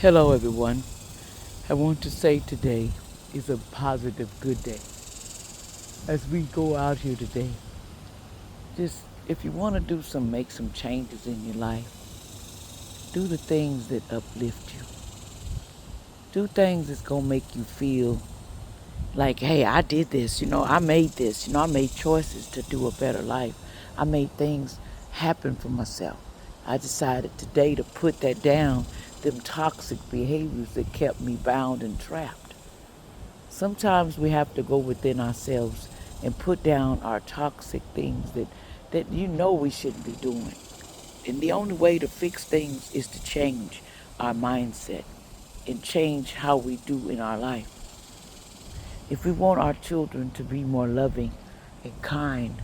Hello, everyone. I want to say today is a positive, good day. As we go out here today, just if you want to make some changes in your life, do the things that uplift you. Do things that's going to make you feel like, hey, I did this, I made this, I made choices to do a better life. I made things happen for myself. I decided today to put that down, them toxic behaviors that kept me bound and trapped. Sometimes we have to go within ourselves and put down our toxic things that we shouldn't be doing. And the only way to fix things is to change our mindset and change how we do in our life. If we want our children to be more loving and kind,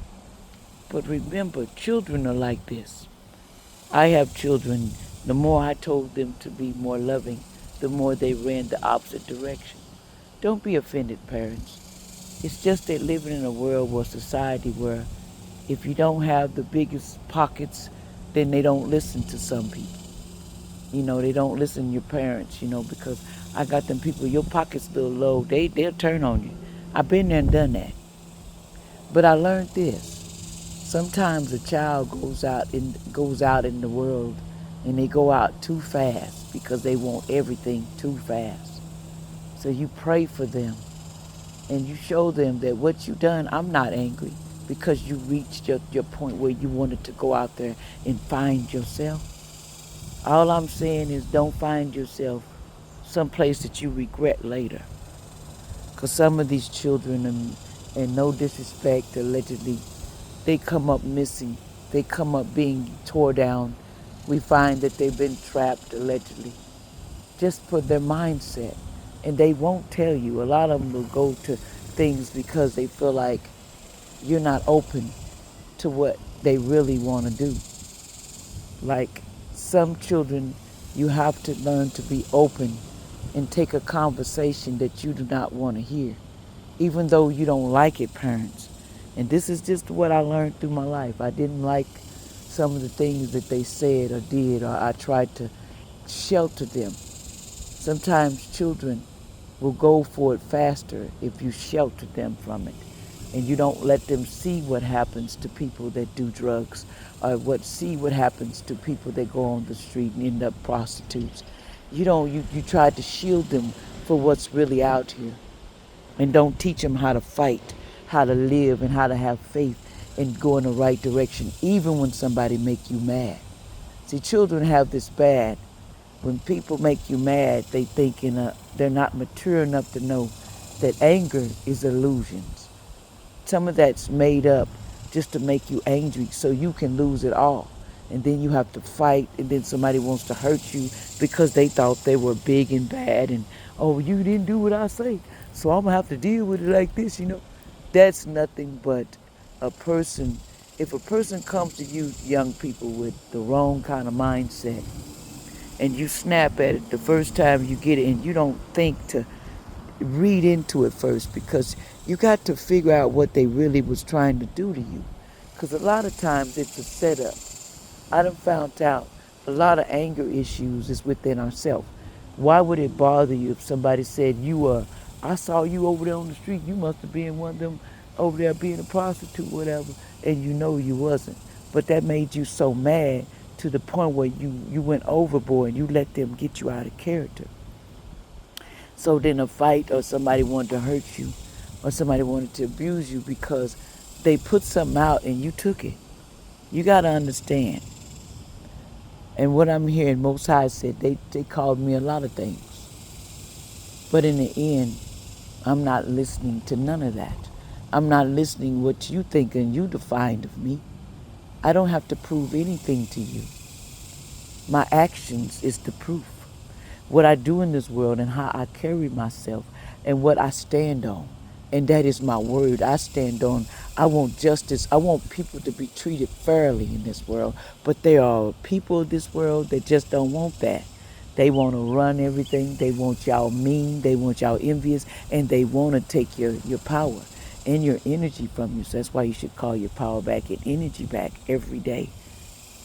but remember, children are like this. I have children. The more I told them to be more loving, the more they ran the opposite direction. Don't be offended, parents. It's just that living in a world where society where if you don't have the biggest pockets, then they don't listen to some people. They don't listen to your parents, because I got them people, your pocket's still low, they'll turn on you. I've been there and done that. But I learned this. Sometimes a child goes out in the world and they go out too fast because they want everything too fast. So you pray for them and you show them that what you done, I'm not angry because you reached your point where you wanted to go out there and find yourself. All I'm saying is don't find yourself someplace that you regret later. Because some of these children, and no disrespect, allegedly, they come up missing. They come up being tore down. We find that they've been trapped, allegedly, just for their mindset. And they won't tell you. A lot of them will go to things because they feel like you're not open to what they really want to do. Like some children, you have to learn to be open and take a conversation that you do not want to hear, even though you don't like it, parents. And this is just what I learned through my life. I didn't like some of the things that they said or did, or I tried to shelter them. Sometimes children will go for it faster if you shelter them from it and you don't let them see what happens to people that do drugs or see what happens to people that go on the street and end up prostitutes. You try to shield them for what's really out here and don't teach them how to fight, how to live, and how to have faith and go in the right direction even when somebody make you mad. See, children have this bad. When people make you mad, they thinking they're not mature enough to know that anger is illusions. Some of that's made up just to make you angry so you can lose it all. And then you have to fight, and then somebody wants to hurt you because they thought they were big and bad, and, oh, you didn't do what I say, so I'm going to have to deal with it like this. That's nothing but a person. If a person comes to you, young people, with the wrong kind of mindset, and you snap at it the first time you get it, and you don't think to read into it first, because you got to figure out what they really was trying to do to you. Because a lot of times it's a setup. I done found out a lot of anger issues is within ourselves. Why would it bother you if somebody said, I saw you over there on the street, you must have been one of them over there being a prostitute, whatever, and you wasn't. But that made you so mad to the point where you went overboard and you let them get you out of character. So then a fight or somebody wanted to hurt you or somebody wanted to abuse you because they put something out and you took it. You got to understand. And what I'm hearing, Most High said, they called me a lot of things. But in the end, I'm not listening to none of that. I'm not listening what you think and you defined of me. I don't have to prove anything to you. My actions is the proof. What I do in this world and how I carry myself and what I stand on. And that is my word. I stand on. I want justice. I want people to be treated fairly in this world. But there are people in this world that just don't want that. They want to run everything. They want y'all mean. They want y'all envious. And they want to take your power and your energy from you. So that's why you should call your power back and energy back every day,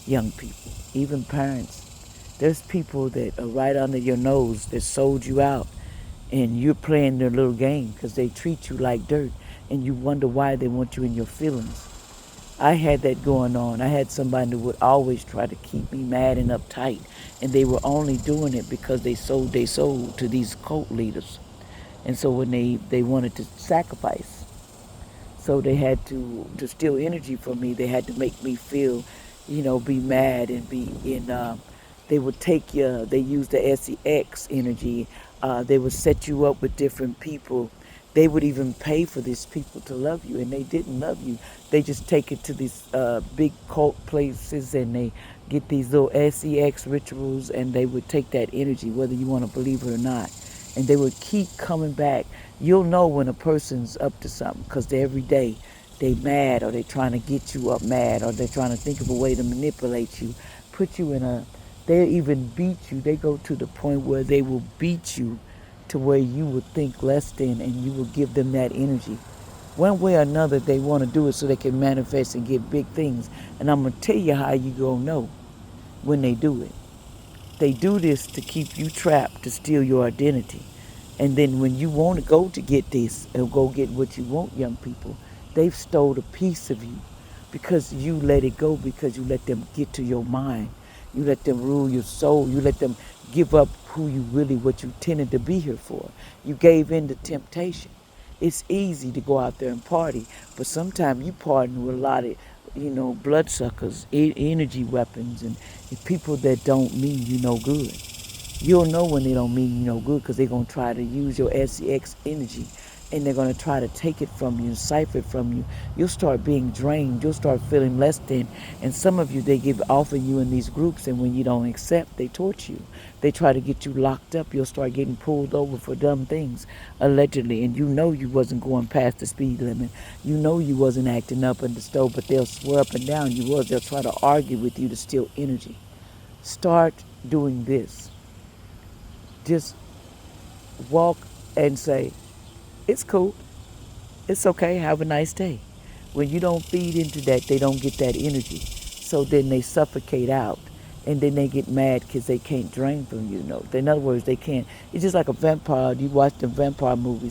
young people, even parents. There's people that are right under your nose that sold you out, and you're playing their little game because they treat you like dirt, and you wonder why they want you in your feelings. I had that going on. I had somebody that would always try to keep me mad and uptight, and they were only doing it because they sold their soul to these cult leaders. And so when they wanted to sacrifice, so they had to steal energy from me. They had to make me feel, be mad and be in. They would take your. They use the SEX energy. They would set you up with different people. They would even pay for these people to love you, and they didn't love you. They just take it to these big cult places, and they get these little SEX rituals, and they would take that energy, whether you want to believe it or not, and they would keep coming back. You'll know when a person's up to something because every day they mad, or they're trying to get you up mad, or they're trying to think of a way to manipulate you, put you in a. They even beat you. They go to the point where they will beat you to where you would think less than, and you will give them that energy. One way or another, they want to do it so they can manifest and get big things. And I'm going to tell you how you going to know when they do it. They do this to keep you trapped, to steal your identity. And then when you want to go to get this and go get what you want, young people, they've stole a piece of you because you let it go, because you let them get to your mind. You let them rule your soul. You let them give up who you really, what you tended to be here for. You gave in to temptation. It's easy to go out there and party, but sometimes you partner with a lot of, bloodsuckers, energy weapons, and people that don't mean you no good. You'll know when they don't mean you no good because they're going to try to use your SEX energy, and they're going to try to take it from you and cipher it from you. You'll start being drained. You'll start feeling less than. And some of you, they give offer you in these groups, and when you don't accept, they torture you. They try to get you locked up. You'll start getting pulled over for dumb things, allegedly. And you know you wasn't going past the speed limit. You know you wasn't acting up in the stove, but they'll swear up and down you was. They'll try to argue with you to steal energy. Start doing this. Just walk and say, it's cool. It's okay. Have a nice day. When you don't feed into that, they don't get that energy. So then they suffocate out. And then they get mad because they can't drain from you. In other words, they can't. It's just like a vampire. You watch the vampire movies.